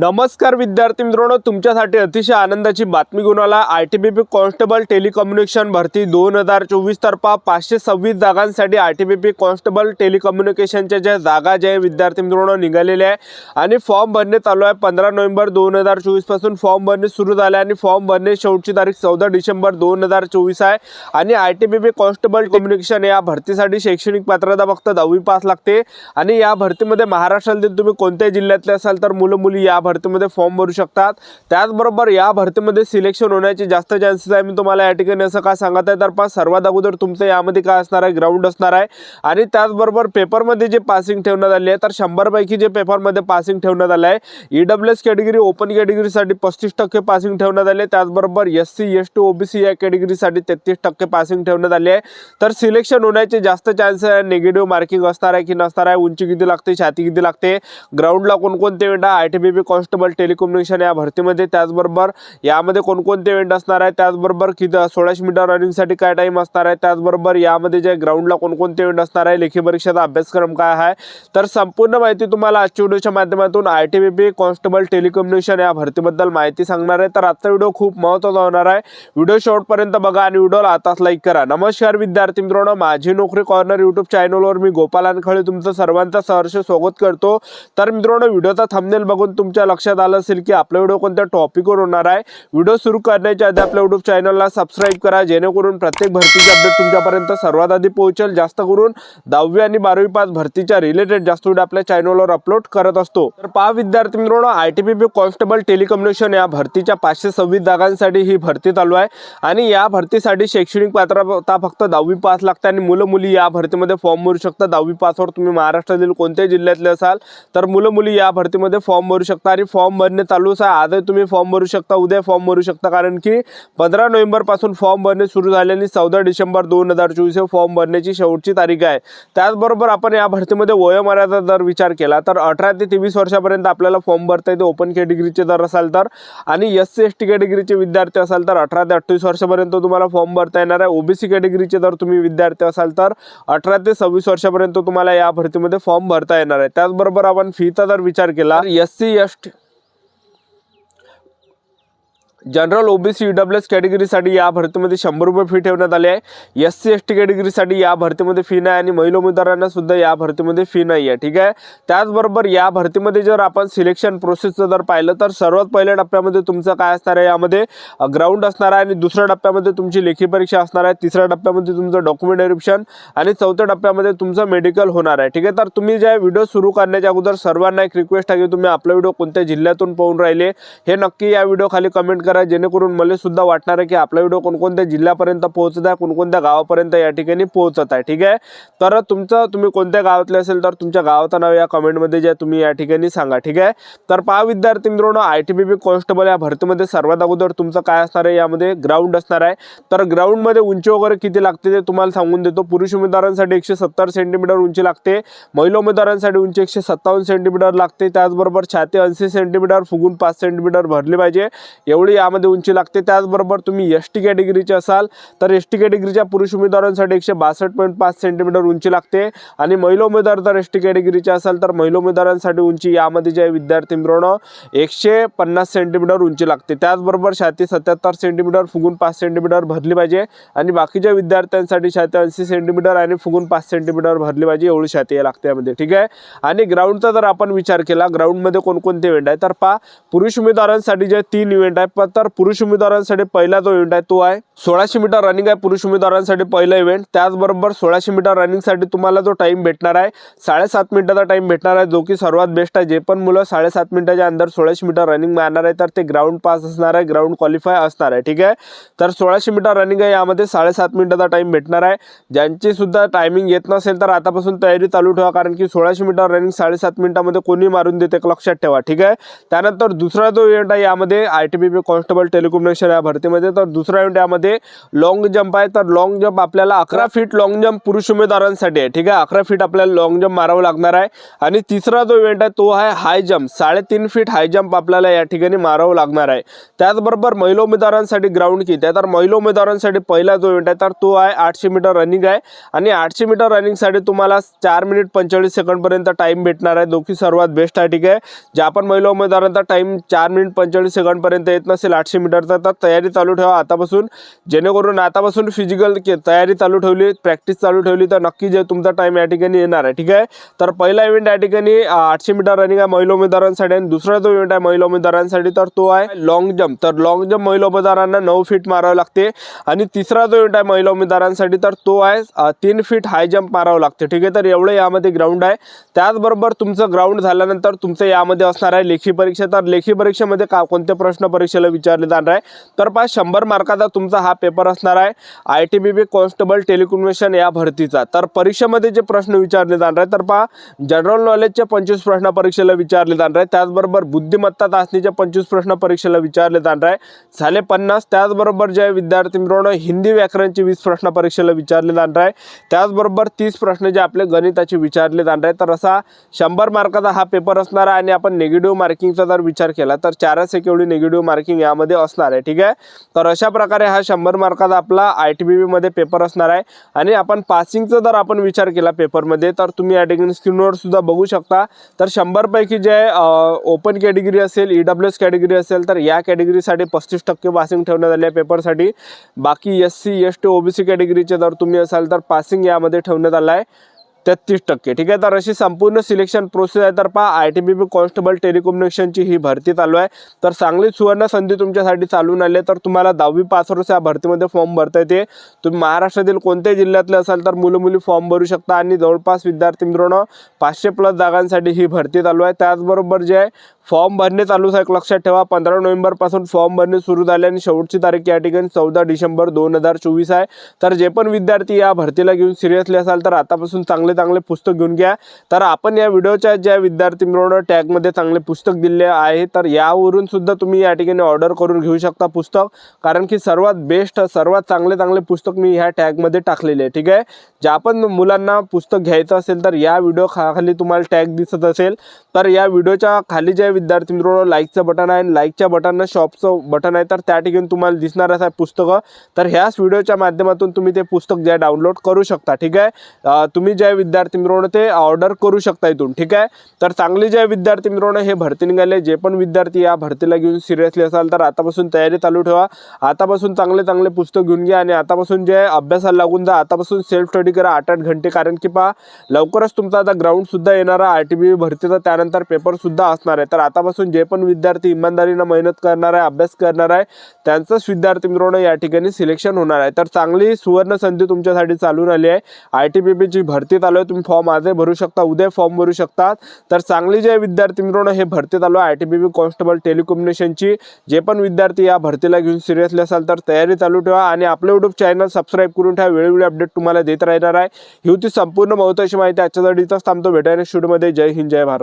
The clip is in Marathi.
नमस्कार विद्यार्थी मित्रांनो, तुमच्यासाठी अतिशय आनंदाची बातमी घेऊन आला। आयटीबीपी कॉन्स्टेबल टेलिकम्युनिकेशन भरती 2024 तर्फा 526 जागांसाठी आयटीबीपी कॉन्स्टेबल टेलिकम्युनिकेशनच्या ज्या जागा ज्या विद्यार्थी मित्रांनो निघालेल्या आहे आणि फॉर्म भरणे चालू आहे। 15 नोव्हेंबर 2024 पासून फॉर्म भरणे सुरू झाले आणि फॉर्म भरणे शेवटची तारीख 14 डिसेंबर 2024 आहे। आणि आयटीबीपी कॉन्स्टेबल कम्युनिकेशन या भरतीसाठी शैक्षणिक पात्रता फक्त 10वी पास लागते आणि या भरतीमध्ये महाराष्ट्रातील तुम्ही कोणत्या जिल्ह्यातले असाल तर मुलं मुली या भरतीमध्ये फॉर्म भरू शकतात। त्याचबरोबर या भरतीमध्ये सिलेक्शन होण्याचे जास्त चान्सेस आहे। मी तुम्हाला या ठिकाणी असं का सांगत आहे तर सर्वात अगोदर तुमचं यामध्ये काय असणार आहे, ग्राउंड असणार आहे आणि त्याचबरोबर पेपरमध्ये जे पासिंग ठेवण्यात आले आहे तर 100 पैकी जे पेपरमध्ये पासिंग ठेवण्यात आले आहे, ईडब्ल्यूएस कॅटेगरी ओपन कॅटेगरीसाठी 35% पासिंग ठेवण्यात आले। त्याचबरोबर एससी एसटी ओबीसी या कॅटेगरीसाठी 33% पासिंग ठेवण्यात आले आहे। तर सिलेक्शन होण्याचे जास्त चान्सेस आहे। निगेटिव्ह मार्किंग असणार आहे की नसणार आहे, उंची किती लागते, छाती किती लागते, ग्राउंडला कोणकोणते इव्हेंट आहे आयटीबीपी कॉन्स्टेबल टेलिकम्युनिकेशन या भरतीमध्ये, त्याचबरोबर यामध्ये कोणकोणते इव्हेंट असणार आहे, त्याचबरोबर किती 1600 मीटर रनिंगसाठी काय टाइम असणार आहे, त्याचबरोबर यामध्ये जे ग्राउंडला कोणकोणते इव्हेंट असणार आहे, लेखी परीक्षेचा अभ्यासक्रम काय आहे, तर संपूर्ण माहिती तुम्हाला आजच्या व्हिडिओच्या माध्यमातून आयटीबीपी कॉन्स्टेबल टेलिकम्युनिकेशन या भरतीबद्दल माहिती सांगणार आहे। तर आजचा व्हिडिओ खूप महत्त्वाचा होणार आहे, व्हिडिओ शेवटपर्यंत बघा आणि व्हिडिओला आताच लाईक करा। नमस्कार विद्यार्थी मित्रांनो, माझी नोकरी कॉर्नर यूट्यूब चॅनलवर मी गोपाल अनखळे तुमचं सर्वांचं सहर्ष स्वागत करतो। तर मित्रांनो, व्हिडिओचा थंबनेल बघून तुमच्या लक्षात आलं असेल की आपला व्हिडिओ कोणत्या टॉपिकवर होणार आहे। व्हिडिओ सुरू करण्याच्या आधी आपल्या यूट्यूब चॅनलला सबस्क्राइब करा, जेणेकरून प्रत्येक भरतीचे अपडेट तुमच्यापर्यंत सर्वात आधी पोहोचेल। जास्त करून 10वी आणि 12वी पास भरतीच्या रिलेटेड जास्त व्हिडिओ आपल्या चॅनलवर अपलोड करत असतो। तर पहा विद्यार्थी मित्रांनो, आयटीबीपी कॉन्स्टेबल टेलिकम्युनिकेशन या भरतीच्या 526 जागांसाठी ही भरती चालू आहे आणि या भरतीसाठी शैक्षणिक पात्रता फक्त 10वी पास लागते आणि मुलं मुली या भरतीमध्ये फॉर्म भरू शकतात। 10वी पासवर तुम्ही महाराष्ट्रातील कोणत्याही जिल्ह्यातले असाल तर मुलं मुली या भरतीमध्ये फॉर्म भरू शकता आणि फॉर्म भरणे चालूच आहे। आजही तुम्ही फॉर्म भरू शकता, उद्या फॉर्म भरू शकता, कारण की 15 नोव्हेंबर पासून फॉर्म भरणे सुरू झाले आणि 14 डिसेंबर 2024 फॉर्म भरण्याची शेवटची तारीख आहे। त्याचबरोबर आपण या भरतीमध्ये वयोमर्यादा जर विचार केला तर 18 ते 23 वर्षापर्यंत आपल्याला फॉर्म भरता येते ओपन कॅटेगरीचे जर असाल तर, आणि एससी एसटी कॅटेगरीचे विद्यार्थी असाल तर 18 ते 28 वर्षापर्यंत तुम्हाला फॉर्म भरता येणार आहे। ओबीसी कॅटेगरीचे जर तुम्ही विद्यार्थी असाल तर 18 ते 26 वर्षापर्यंत तुम्हाला या भरतीमध्ये फॉर्म भरता येणार आहे। त्याचबरोबर आपण फीचा जर विचार केला तर SC ST general OBC EWS कॅटेगरीसाठी या भरतीमध्ये 100 रुपये फी ठेवण्यात आली आहे। एससी एसटी कॅटेगरीसाठी या भरतीमध्ये फी नाही आणि महिला उमेदवारांना सुद्धा या भरतीमध्ये फी नाही आहे, ठीक आहे। त्याचबरोबर या भरतीमध्ये जर आपण सिलेक्शन प्रोसेसचं जर पाहिलं तर सर्वात पहिल्या टप्प्यामध्ये तुमचं काय असणार आहे, यामध्ये ग्राउंड असणार आहे आणि दुसऱ्या टप्प्यामध्ये तुमची लेखी परीक्षा असणार आहे, तिसऱ्या टप्प्यामध्ये तुमचं डॉक्युमेंट व्हेरिफिकेशन आणि चौथ्या टप्प्यामध्ये तुमचं मेडिकल होणार आहे, ठीक आहे। तर तुम्ही जे व्हिडिओ सुरू करण्याच्या अगोदर सर्वांना एक रिक्वेस्ट आहे की तुम्ही आपला व्हिडिओ कोणत्या जिल्ह्यातून पाहून राहिले हे नक्की या व्हिडिओ खाली कमेंट करा, जेणेकरून मला सुद्धा वाटणार आहे की आपला व्हिडिओ कोणकोणत्या जिल्ह्यापर्यंत पोहोचत आहे, कोणकोणत्या गावापर्यंत या ठिकाणी पोहोचत आहे, ठीक आहे। तर तुम्ही कोणत्या गावातले असेल तर तुमच्या गावाचं नाव या कमेंटमध्ये जे तुम्ही या ठिकाणी सांगा, ठीक आहे। तर पहा विद्यार्थी मित्रांनो, आयटीबीपी कॉन्स्टेबल या भरतीमध्ये सर्वात अगोदर तुमचं काय असणार आहे, यामध्ये ग्राउंड असणार आहे। तर ग्राउंडमध्ये उंची वगैरे किती लागते ते तुम्हाला सांगून देतो। पुरुष उमेदवारांसाठी 170 सेंटीमीटर उंची लागते, महिला उमेदवारांसाठी उंची 157 सेंटीमीटर लागते, त्याचबरोबर छाती 80 सेंटीमीटर फुगून 5 सेंटीमीटर भरली पाहिजे एवढी यामध्ये उंची लागते। त्याचबरोबर तुम्ही एसटी कॅटेगरीचे असाल तर एसटी कॅटेगरीच्या पुरुष उमेदवारांसाठी 162.5 सेंटीमीटर उंची लागते आणि महिला उमेदवार जर एसटी कॅटेगरीचे असाल तर महिला उमेदवारांसाठी उंची यामध्ये जे विद्यार्थी मित्रांनो 150 सेंटीमीटर उंची लागते। त्याचबरोबर छाती 77 सेंटीमीटर फुगून 5 सेंटीमीटर भरली पाहिजे आणि बाकीच्या विद्यार्थ्यांसाठी छाती 80 सेंटीमीटर आणि फुगून 5 सेंटीमीटर भरली पाहिजे एवढी छाती लागते यामध्ये, ठीक आहे। आणि ग्राउंडचा जर आपण विचार केला, ग्राउंडमध्ये कोणकोणते इव्हेंट आहे तर पहा पुरुष उमेदवारांसाठी जे 3 इव्हेंट आहे, तर पुरुष उमेदवारांसाठी पहिला जो इव्हेंट आहे तो आहे 1600 मीटर रनिंग आहे पुरुष उमेदवारांसाठी पहिला इव्हेंट। त्याचबरोबर 1600 मीटर रनिंगसाठी तुम्हाला जो टाइम भेटणार आहे 7.5 मिनिटाचा टाइम भेटणार आहे, जो की सर्वात बेस्ट आहे। जे पण मुलं 7.5 मिनिटाच्या अंदर 1600 मीटर रनिंग मारणार आहे तर ते ग्राउंड पास असणार आहे, ग्राउंड क्वालिफाय असणार आहे, ठीक आहे। तर 1600 मीटर रनिंग आहे, यामध्ये 7.5 मिनिटाचा टाइम भेटणार आहे। ज्यांची सुद्धा टायमिंग येत नसेल तर आतापासून तयारी चालू ठेवा, कारण की 1600 मीटर रनिंग 7.5 मिनिटामध्ये कोणी मारून देते लक्षात ठेवा, ठीक आहे। त्यानंतर दुसरा जो इव्हेंट आहे यामध्ये आयटीबीपी कॉन्स्टेबल टेलिकम्युनिकेशन या भरतीमध्ये. तर दुसरा इव्हेंट यामध्ये लॉंग जंप आहे. तर लॉंग जंप आपल्याला 11 फीट लॉंग जंप पुरुष उमेदवारांसाठी आहे. ठीक आहे, 11 फीट आपल्याला लॉंग जंप मारावं लागणार आहे. आणि तिसरा जो इव्हेंट आहे तो आहे हाय जंप. 3.5 फीट हाय जंप आपल्याला या ठिकाणी मारावं लागणार आहे. त्याचबरोबर महिला उमेदवारांसाठी ग्राउंड किट आहे. तर महिला उमेदवारांसाठी पहिला जो इव्हेंट आहे तर तो आहे 800 मीटर रनिंग आहे. आणि 800 मीटर रनिंगसाठी तुम्हाला 4 मिनिट 45 सेकंडपर्यंत टाईम भेटणार आहे. दोघी सर्वात बेस्ट आहे. ठीक आहे, ज्या पण महिला उमेदवारांचा टाईम 4 मिनिट 45 सेकंडपर्यंत येत नसेल 800 मीटरचा, तर तयारी चालू ठेवा आतापासून. जेणेकरून आतापासून फिजिकल तयारी चालू ठेवली, प्रॅक्टिस चालू ठेवली तर नक्की जे तुमचा टाईम या ठिकाणी येणार आहे. ठीक आहे, तर पहिला इव्हेंट या ठिकाणी 800 मीटर रनिंग आहे महिला उमेदवारांसाठी. आणि दुसरा जो इव्हेंट आहे महिला उमेदवारांसाठी तर तो आहे लॉंग जंप. तर लॉंग जंप महिला उमेदवारांना 9 फीट मारावं लागते. आणि तिसरा जो इव्हेंट आहे महिला उमेदवारांसाठी तर तो आहे 3 फीट हाय जंप मारावं लागते. ठीक आहे, तर एवढं यामध्ये ग्राउंड आहे. त्याचबरोबर तुमचं ग्राउंड झाल्यानंतर तुमचं यामध्ये असणार आहे लेखी परीक्षा. तर लेखी परीक्षेमध्ये कोणते प्रश्न परीक्षेला विचारले जाणार आहे तर 100 मार्काचा तुमचा हा पेपर असणार आहे ITBP कॉन्स्टेबल टेलिकम्युनिकेशन या भरतीचा. तर परीक्षेमध्ये जे प्रश्न विचारले जाणार आहे तर जनरल नॉलेजचे 25 प्रश्न परीक्षेला विचारले जाणार आहे. त्याचबरोबर बुद्धिमत्ता चाचणीचे 25 प्रश्न परीक्षेला विचारले जाणार आहे, झाले 50. त्याचबरोबर जे विद्यार्थी मित्रांनो हिंदी व्याकरणचे 20 प्रश्न परीक्षेला विचारले जाणार आहे. त्याचबरोबर 30 प्रश्न जे आपले गणिताचे विचारले जाणार आहे. तर असा 100 मार्काचा हा पेपर असणार आहे. आणि आपण निगेटिव्ह मार्किंगचा जर विचार केला तर 4 एवढी निगेटिव्ह मार्किंग यामध्ये असणार आहे. ठीक आहे, तर अशा प्रकारे हा 100 मार्काचा आपला ITBP मध्ये पेपर असणार आहे. आणि आपण पासिंगचा जर आपण विचार केला पेपरमध्ये तर तुम्ही या ठिकाणी स्क्रीनवर सुद्धा बघू शकता. तर 100 पैकी जे ओपन कॅटेगरी असेल, EWS कॅटेगरी असेल तर या कॅटेगरीसाठी 35% पासिंग ठेवण्यात आले आहे पेपरसाठी. बाकी SC ST OBC कॅटेगरीचे जर तुम्ही असाल तर पासिंग यामध्ये ठेवण्यात आलं आहे 33%. ठीक आहे, तर अशी संपूर्ण सिलेक्शन प्रोसेस आहे. तर ITBP कॉन्स्टेबल टेलिकम्युनिकेशनची ही भरती चालू आहे. तर चांगली सुवर्ण संधी तुमच्यासाठी चालून आली आहे. तर तुम्हाला 10वी पासवरच या भरतीमध्ये फॉर्म भरता येते. तुम्ही महाराष्ट्रातील कोणत्याही जिल्ह्यातले असाल तर मुलं फॉर्म भरू शकता. आणि जवळपास विद्यार्थी मित्रांनो 500+ जागांसाठी ही भरती चालू आहे. त्याचबरोबर जे आहे फॉर्म भरणे चालूच आहे, लक्षात ठेवा. 15 नोव्हेंबरपासून फॉर्म भरणे सुरू झाले आणि शेवटची तारीख या ठिकाणी 14 डिसेंबर 2024 आहे. तर जे पण विद्यार्थी या भरतीला घेऊन सिरियसली असाल तर आतापासून चांगले पुस्तक घेऊन घ्या. तर आपण या व्हिडिओच्या ज्या विद्यार्थी मित्रांनो टॅगमध्ये चांगले पुस्तक दिले आहे तर यावरून सुद्धा तुम्ही या ठिकाणी ऑर्डर करून घेऊ शकता पुस्तक. कारण की सर्वात बेस्ट सर्वात चांगले पुस्तक मी ह्या टॅगमध्ये टाकलेले आहे. ठीक आहे, ज्या पण मुलांना पुस्तक घ्यायचं असेल तर या व्हिडिओ खाली तुम्हाला टॅग दिसत असेल तर या व्हिडिओच्या खाली जे विद्यार्थी मित्रांनो लाईकचं बटन आहे, लाईकच्या बटननं शॉपचं बटन आहे, तर त्या ठिकाणी तुम्हाला दिसणार आहे पुस्तकं. तर ह्याच व्हिडिओच्या माध्यमातून तुम्ही ते पुस्तक जे डाउनलोड करू शकता. ठीक आहे, तुम्ही जे विद्यार्थी मित्रांनो ते ऑर्डर करू शकता इथून. ठीक आहे, तर चांगले जे विद्यार्थी मित्रांनो हे भरती निघाले, जे पण विद्यार्थी या भरतीला घेऊन सिरियसली असाल तर आतापासून तयारी चालू ठेवा. आतापासून चांगले पुस्तक घेऊन घ्या आणि आतापासून जे अभ्यासाला लागून जा. आतापासून सेल्फ स्टडी करा 8-8 घंटे. कारण की लवकरच तुमचा आता ग्राउंड सुद्धा येणार आहे ITBP भरतीचा, त्यानंतर पेपर सुद्धा असणार आहे. तर आतापासून जे पण विद्यार्थी इमानदारीनं मेहनत करणार आहे, अभ्यास करणार आहे, त्यांचंच विद्यार्थी मित्रांनो या ठिकाणी सिलेक्शन होणार आहे. तर चांगली सुवर्ण संधी तुमच्यासाठी चालून आली आहे. ITBPची भरती चालू आहे. तुम्ही फॉर्म आजही भरू शकता, उद्या फॉर्म भरू शकता. तर चांगली जे विद्यार्थी मित्रांनो हे भरती चालू आहे ITBP कॉन्स्टेबल टेलिकम्युनिकेशनची. जे पण विद्यार्थी या भरतीला घेऊन सिरियसली असाल तर तयारी चालू ठेवा आणि आपलं YouTube चॅनल सबस्क्राईब करून ठेवा. वेळोवेळी अपडेट तुम्हाला देत राहणार आहे. ही होती संपूर्ण महत्त्वाची माहिती. आजच्यासाठी थांबतो. भेटायला स्टुडिओमध्ये. जय हिंद, जय भारत.